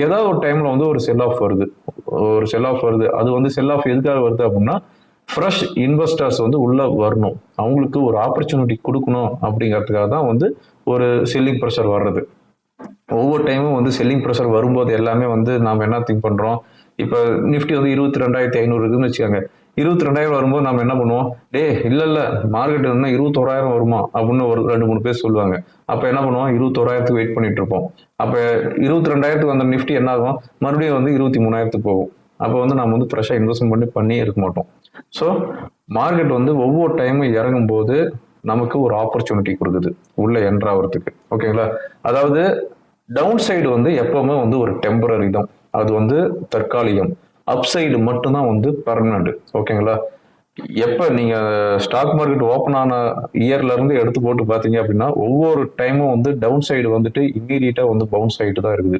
ஏதாவது ஒரு டைம்ல வந்து ஒரு செல் ஆஃப் வருது. அது வந்து செல் ஆஃப் எதுக்காக வருது அப்படின்னா, ஃப்ரெஷ் இன்வெஸ்டர்ஸ் வந்து உள்ள வரணும். அவங்களுக்கு ஒரு ஆப்பர்ச்சுனிட்டி குடுக்கணும் அப்படிங்கிறதுக்காக தான் வந்து ஒரு செல்லிங் பிரஷர் வர்றது. ஒவ்வொரு டைமும் வந்து செல்லிங் பிரஷர் வரும்போது எல்லாமே வந்து நாம என்ன திங்க் பண்றோம், இப்ப நிஃப்டி வந்து 22,500 இருக்குன்னு வச்சுக்கோங்க. 22,000 வரும்போது நம்ம என்ன பண்ணுவோம், இல்ல மார்க்கெட் என்ன 21,000 வருமா அப்படின்னு ஒரு 2, 3 பேர் சொல்லுவாங்க. அப்ப என்ன பண்ணுவோம், 21,000க்கு வெயிட் பண்ணிட்டு இருப்போம். அப்ப 22,000க்கு வந்த நிஃப்டி என்ன ஆகும், மறுபடியும் வந்து 23,000க்கு போகும். அப்ப வந்து நம்ம வந்து ஃப்ரெஷ்ஷா இன்வெஸ்ட்மெண்ட் பண்ணி இருக்க மாட்டோம். ஸோ மார்க்கெட் வந்து ஒவ்வொரு டைமும் இறங்கும் போது நமக்கு ஒரு ஆப்பர்ச்சுனிட்டி கொடுக்குது உள்ள என்ட்ரு ஆகிறதுக்கு. ஓகேங்களா? அதாவது டவுன் சைடு வந்து எப்பவுமே வந்து ஒரு டெம்பரரி தான். அது வந்து தற்காலிகம். அப் சைடு மட்டும்தான் வந்து பெர்மனன்ட். ஓகேங்களா? எப்ப நீங்க ஸ்டாக் மார்க்கெட் ஓப்பன் ஆன இயர்ல இருந்து எடுத்து போட்டு பாத்தீங்க அப்படின்னா ஒவ்வொரு டைமும் வந்து டவுன் சைடு வந்துட்டு இம்மீடியட்டா வந்து பவுன்ஸ் ஆகிட்டு தான் இருக்குது.